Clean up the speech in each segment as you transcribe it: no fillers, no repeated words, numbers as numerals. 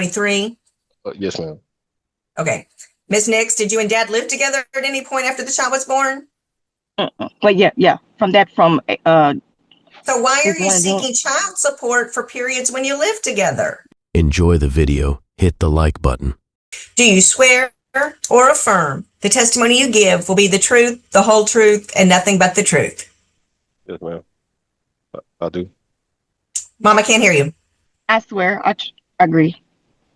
2023? Yes, ma'am. Okay. Ms. Nix, did you and Dad live together at any point after the child was born? But yeah. So why are Is you one of them- seeking child support for periods when you live together? Enjoy the video. Hit the like button. Do you swear or affirm the testimony you give will be the truth, the whole truth, and nothing but the truth? Yes, ma'am. I do. Mama can't hear you. I swear, I agree.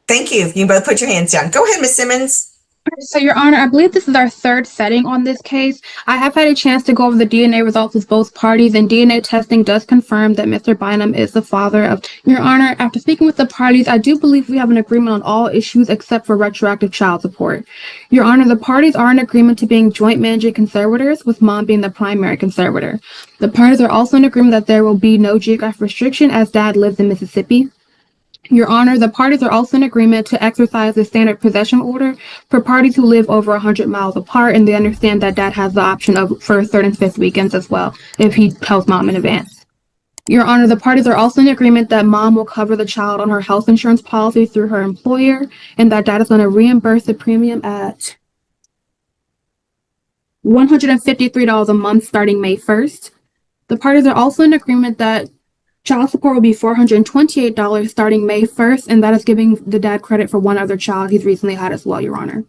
Thank you. You can both put your hands down. Go ahead, Ms. Simmons. So, Your Honor, I believe this is our third setting on this case. I have had a chance to go over the DNA results with both parties, and DNA testing does confirm that Mr. Bynum is the father of. Your Honor, after speaking with the parties, I do believe we have an agreement on all issues except for retroactive child support. Your Honor, the parties are in agreement to being joint managing conservators, with Mom being the primary conservator. The parties are also in agreement that there will be no geographic restriction as Dad lives in Mississippi. Your Honor, the parties are also in agreement to exercise the standard possession order for parties who live over 100 miles apart, and they understand that Dad has the option of for third and fifth weekends as well if he tells Mom in advance. Your Honor, the parties are also in agreement that Mom will cover the child on her health insurance policy through her employer, and that Dad is going to reimburse the premium at $153 a month starting May 1st. The parties are also in agreement that child support will be $428 starting May 1st, and that is giving the dad credit for one other child he's recently had as well, Your Honor.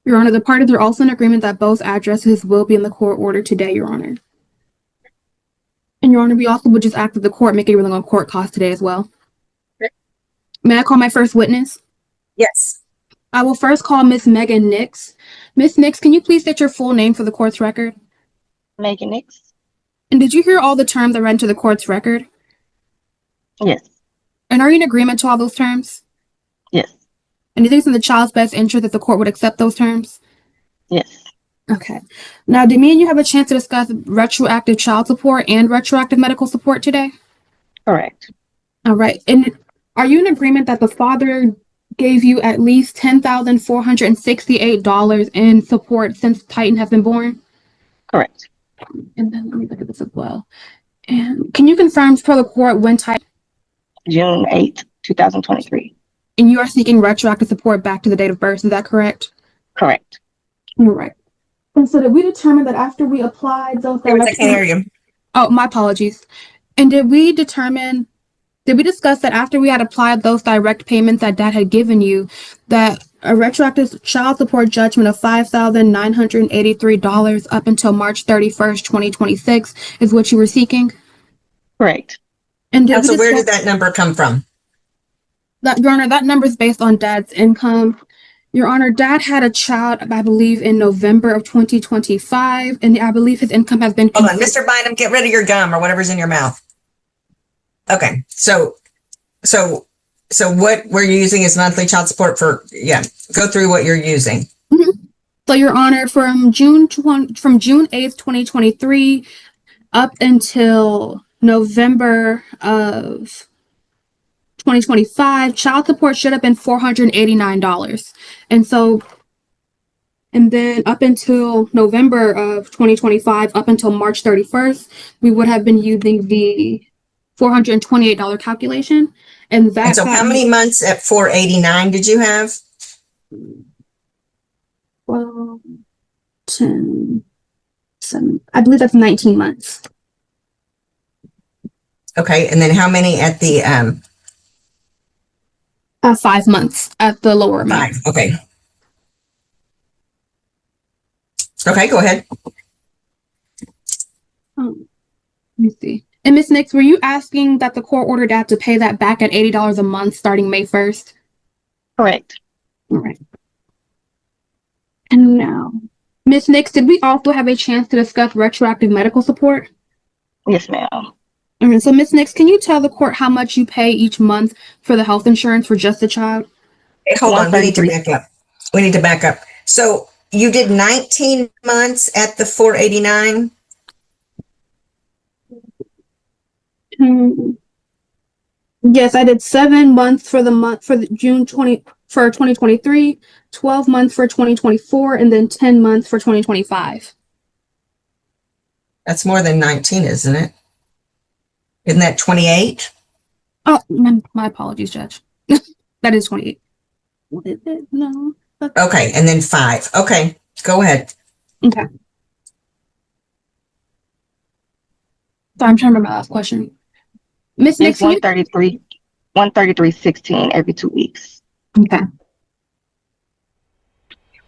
Your Honor, the parties are also in agreement that both addresses will be in the court order today, Your Honor. And Your Honor, we also would just ask that the court make a ruling on court costs today as well. May I call my first witness? Yes. I will first call Miss Megan Nix. Miss Nix, can you please state your full name for the court's record? Megan Nix? And did you hear all the terms that read into the court's record? Yes. And are you in agreement to all those terms? Yes. And do you think it's in the child's best interest that the court would accept those terms? Yes. Okay. Now, did me and you have a chance to discuss retroactive child support and retroactive medical support today? Correct. All right. And are you in agreement that the father gave you at least $10,468 in support since Titan has been born? Correct. And then let me look at this as well. And can you confirm for the court when Titan? June 8th, 2023. And you are seeking retroactive support back to the date of birth, is that correct? Correct. You're right. And so did we determine that after we applied those I can't hear you. Oh, my apologies. And did we discuss that after we had applied those direct payments that Dad had given you, that a retroactive child support judgment of $5,983 up until March 31st, 2026 is what you were seeking? Correct. And So where did that number come from? Your Honor, that number is based on Dad's income. Your Honor, Dad had a child, I believe, in November of 2025, and I believe his income has been. Hold on, Mr. Bynum, get rid of your gum or whatever's in your mouth. Okay, so what we're using is monthly child support for, go through what you're using. Mm-hmm. So, Your Honor, from June 8th, 2023 up until November of 2025, child support should have been $489. And then up until November of 2025, up until March 31st, we would have been using the $428 calculation. And so how many months at $489 did you have? 12, 10, 7, I believe that's 19 months. Okay, and then how many at the 5 months at the lower amount. 5, okay. Okay, go ahead. Let me see. And Ms. Nix, were you asking that the court ordered Dad to pay that back at $80 a month starting May 1st? Correct. All right. And now, Ms. Nix, did we also have a chance to discuss retroactive medical support? Yes, ma'am. All right. So, Ms. Nix, can you tell the court how much you pay each month for the health insurance for just the child? Hey, hold on. We need to back up. So you did 19 months at the $489? Yes, I did 7 months for the June 2023, 12 months for 2024, and then 10 months for 2025. That's more than 19, isn't it? Isn't that 28? Oh, my apologies, Judge. That is 28. What is it? No. Okay, and then 5. Okay, go ahead. Okay. So I'm trying to remember my last question. Miss It's Nixon. 133.16 every 2 weeks. Okay.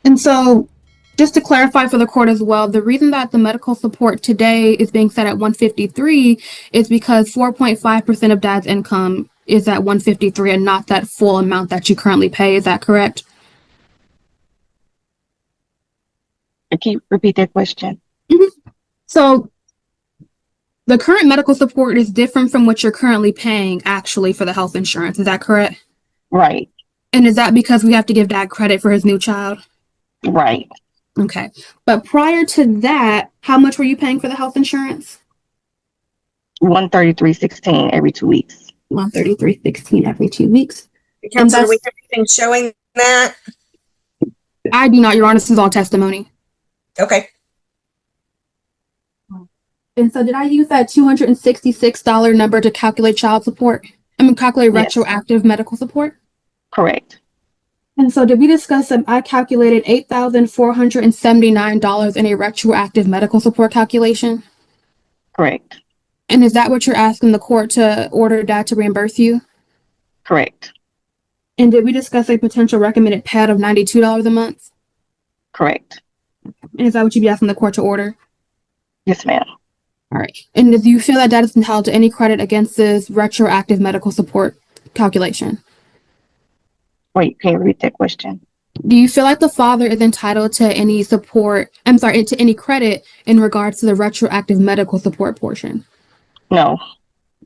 And so, just to clarify for the court as well, the reason that the medical support today is being set at 153 is because 4.5% of dad's income is at 153 and not that full amount that you currently pay. Is that correct? Can you repeat that question? So, the current medical support is different from what you're currently paying actually for the health insurance. Is that correct? Right, And is that because we have to give dad credit for his new child? right. Okay. But prior to that, how much were you paying for the health insurance? 133.16 every 2 weeks. 133.16 every 2 weeks. Counselor, do we have anything showing that? I do not, Your Honor. This is all testimony. Okay. And so did I use that $266 number to calculate child support? Calculate Yes. retroactive medical support? Correct. And so did we discuss I calculated $8,479 in a retroactive medical support calculation? Correct. And is that what you're asking the court to order dad to reimburse you? Correct. And did we discuss a potential recommended pad of $92 a month? Correct. And is that what you'd be asking the court to order? Yes, ma'am. All right. And do you feel that dad is entitled to any credit against this retroactive medical support calculation? Wait, can you repeat that question? Do you feel like the father is entitled to any support, to any credit in regards to the retroactive medical support portion? No.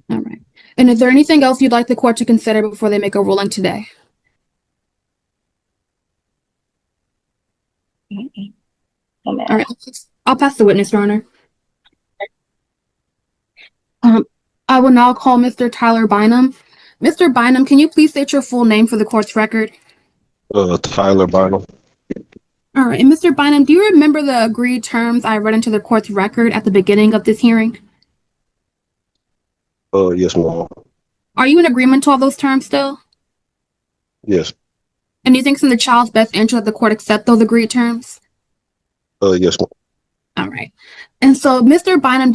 All right. And is there anything else you'd like the court to consider before they make a ruling today? Mm-mm. No, ma'am. All right. I'll pass the witness, Your Honor. I will now call Mr. Tyler Bynum. Mr. Bynum, can you please state your full name for the court's record? Tyler Bynum. All right. And Mr. Bynum, do you remember the agreed terms I read into the court's record at the beginning of this hearing? Yes, ma'am. Are you in agreement to all those terms still? Yes. And do you think it's in the child's best interest that the court accept those agreed terms? Yes, ma'am. All right. And so, Mr. Bynum,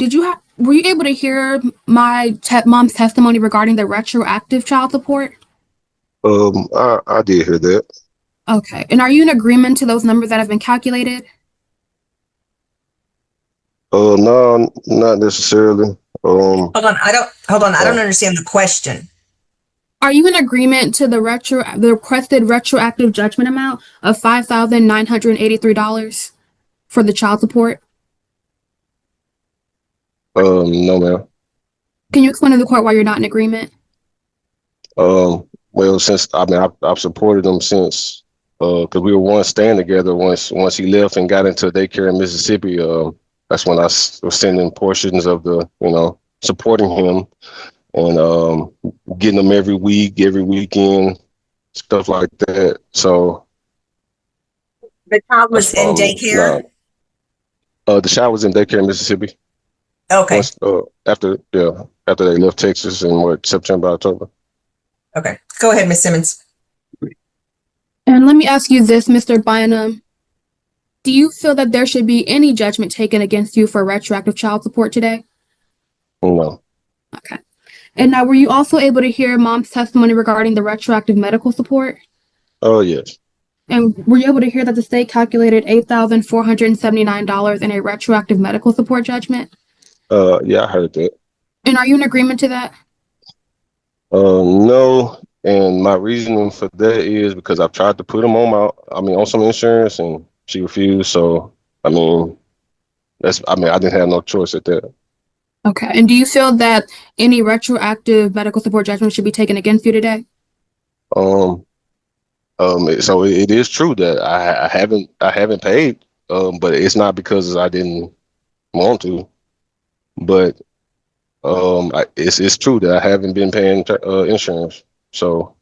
were you able to hear my mom's testimony regarding the retroactive child support? I did hear that. Okay. And are you in agreement to those numbers that have been calculated? No, not necessarily. Hold on. I don't understand the question. Are you in agreement to the requested retroactive judgment amount of $5,983 for the child support? No, ma'am. Can you explain to the court why you're not in agreement? Well, since I've supported him since, because we were once staying together. Once he left and got into daycare in Mississippi, that's when I was sending portions of the, supporting him and getting them every week, every weekend, stuff like that. So The child was in daycare? The child was in daycare in Mississippi. Okay. Once, after they left Texas in September, October. Okay. Go ahead, Ms. Simmons. And let me ask you this, Mr. Bynum. Do you feel that there should be any judgment taken against you for retroactive child support today? No. Okay. And now, were you also able to hear mom's testimony regarding the retroactive medical support? Oh, yes. And were you able to hear that the state calculated $8,479 in a retroactive medical support judgment? Yeah, I heard that. And are you in agreement to that? No, and my reasoning for that is because I've tried to put him on some insurance, and she refused. So, I didn't have no choice at that. Okay. And do you feel that any retroactive medical support judgment should be taken against you today? So it is true that I haven't paid, but it's not because I didn't want to, but it's true that I haven't been paying insurance. So.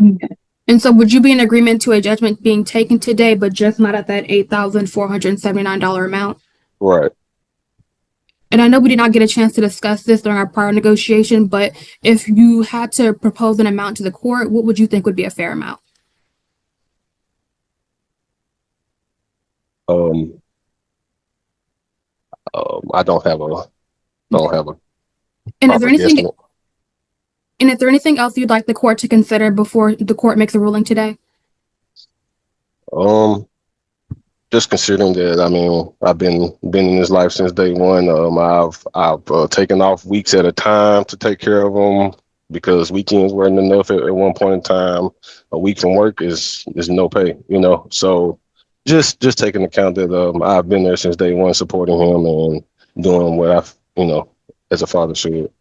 Okay. And so would you be in agreement to a judgment being taken today, but just not at that $8,479 amount? Right. and I know we did not get a chance to discuss this during our prior negotiation, but if you had to propose an amount to the court, what would you think would be a fair amount? Um, I don't have a And is there proper anything guesstimate. and is there anything else you'd like the court to consider before the court makes a ruling today? Just considering that, I mean, I've been in this life since day one. I've taken off weeks at a time to take care of them because weekends weren't enough at one point in time. A week from work is no pay, you know. So just taking account that I've been there since day one, supporting him and doing what I've, you know, as a father should.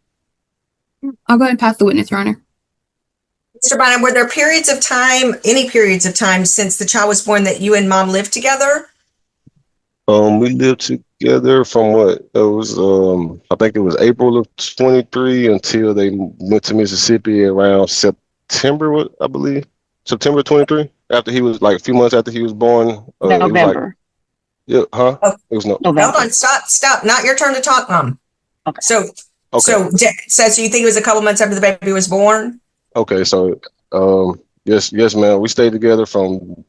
I'll go ahead and pass the witness, Your Honor. Mr. Bynum, were there periods of time, any periods of time since the child was born that you and mom lived together? We lived together from what it was. I think it was April of 23 until they went to Mississippi around September, I believe, September 23. After he was like a few months after he was born. It was like, November. yeah, huh? Oh. It was no. November. Hold on, stop. Not your turn to talk, Mom. Okay. So Okay. so you think it was a couple months after the baby was born? Okay. So, yes, ma'am. We stayed together from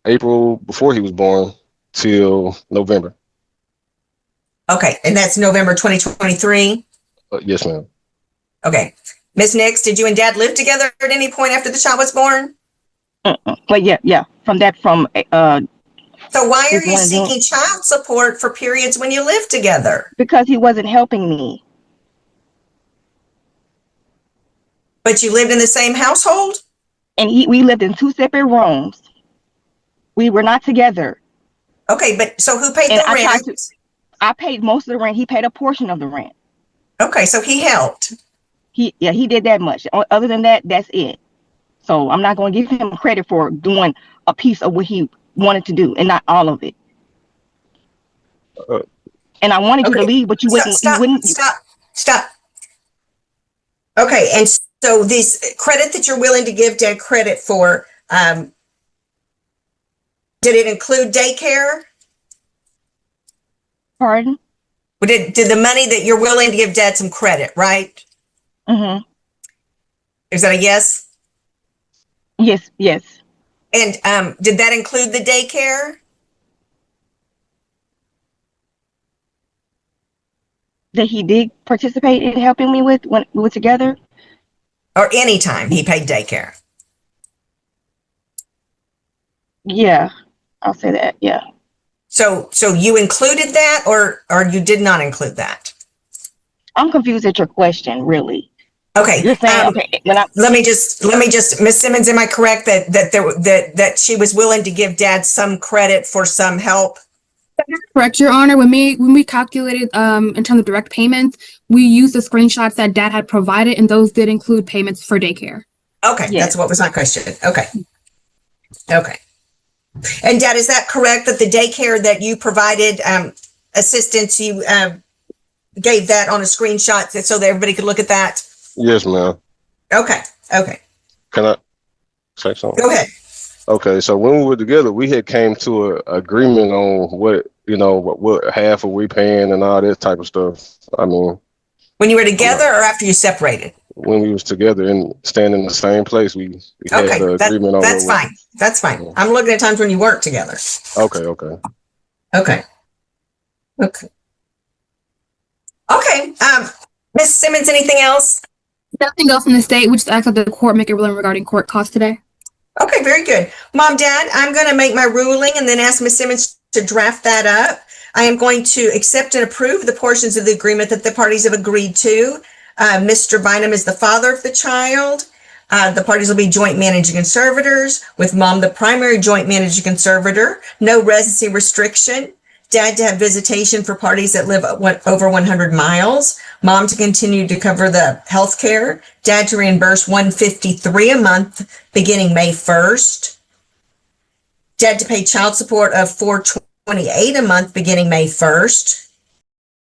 April before he was born till November. Okay, and that's November 2023? Yes, ma'am. Okay. Ms. Nix, did you and Dad live together at any point after the child was born? But yeah. From So why are you His one- seeking child support for periods when you live together? because he wasn't helping me. But you lived in the same household? And we lived in 2 separate rooms. We were not together. Okay, but so who paid And the rent? I paid most of the rent. He paid a portion of the rent. Okay, so he helped. He did that much. Other than that, that's it. So I'm not going to give him credit for doing a piece of what he wanted to do and not all of it. And I wanted you to leave, but you wouldn't. Stop. Okay, and so this credit that you're willing to give Dad credit for, did it include daycare? Pardon? Did the money that you're willing to give Dad some credit, right? Mm-hmm. Is that a yes? Yes. And did that include the daycare? That he did participate in helping me with when we were together. Or any time he paid daycare? Yeah, I'll say that. Yeah. So you included that or you did not include that? I'm confused at your question, really. Okay. You're saying okay. Let me just, Ms. Simmons, am I correct that she was willing to give Dad some credit for some help? Correct, Your Honor. When we calculated in terms of direct payments, we used the screenshots that Dad had provided, and those did include payments for daycare. Okay, Yes. That's what was my question. Okay. And Dad, is that correct that the daycare that you provided assistance, you gave that on a screenshot so that everybody could look at that? Yes, ma'am. Okay. Can I say something? Go ahead. Okay, so when we were together, we had came to an agreement on what half are we paying and all that type of stuff. I mean, When you were together or after you separated? when we was together and standing in the same place, we had Okay, the agreement on that's fine. That's fine. I'm looking at times when you weren't together. Okay. Okay. Ms. Simmons, anything else? Nothing else in the state. We just asked that the court make a ruling regarding court costs today. Okay, very good. Mom, Dad, I'm going to make my ruling and then ask Ms. Simmons to draft that up. I am going to accept and approve the portions of the agreement that the parties have agreed to. Mr. Bynum is the father of the child. The parties will be joint managing conservators, with Mom the primary joint managing conservator. No residency restriction. Dad to have visitation for parties that live over 100 miles. Mom to continue to cover the health care. Dad to reimburse $153 a month beginning May 1st. Dad to pay child support of $428 a month beginning May 1st.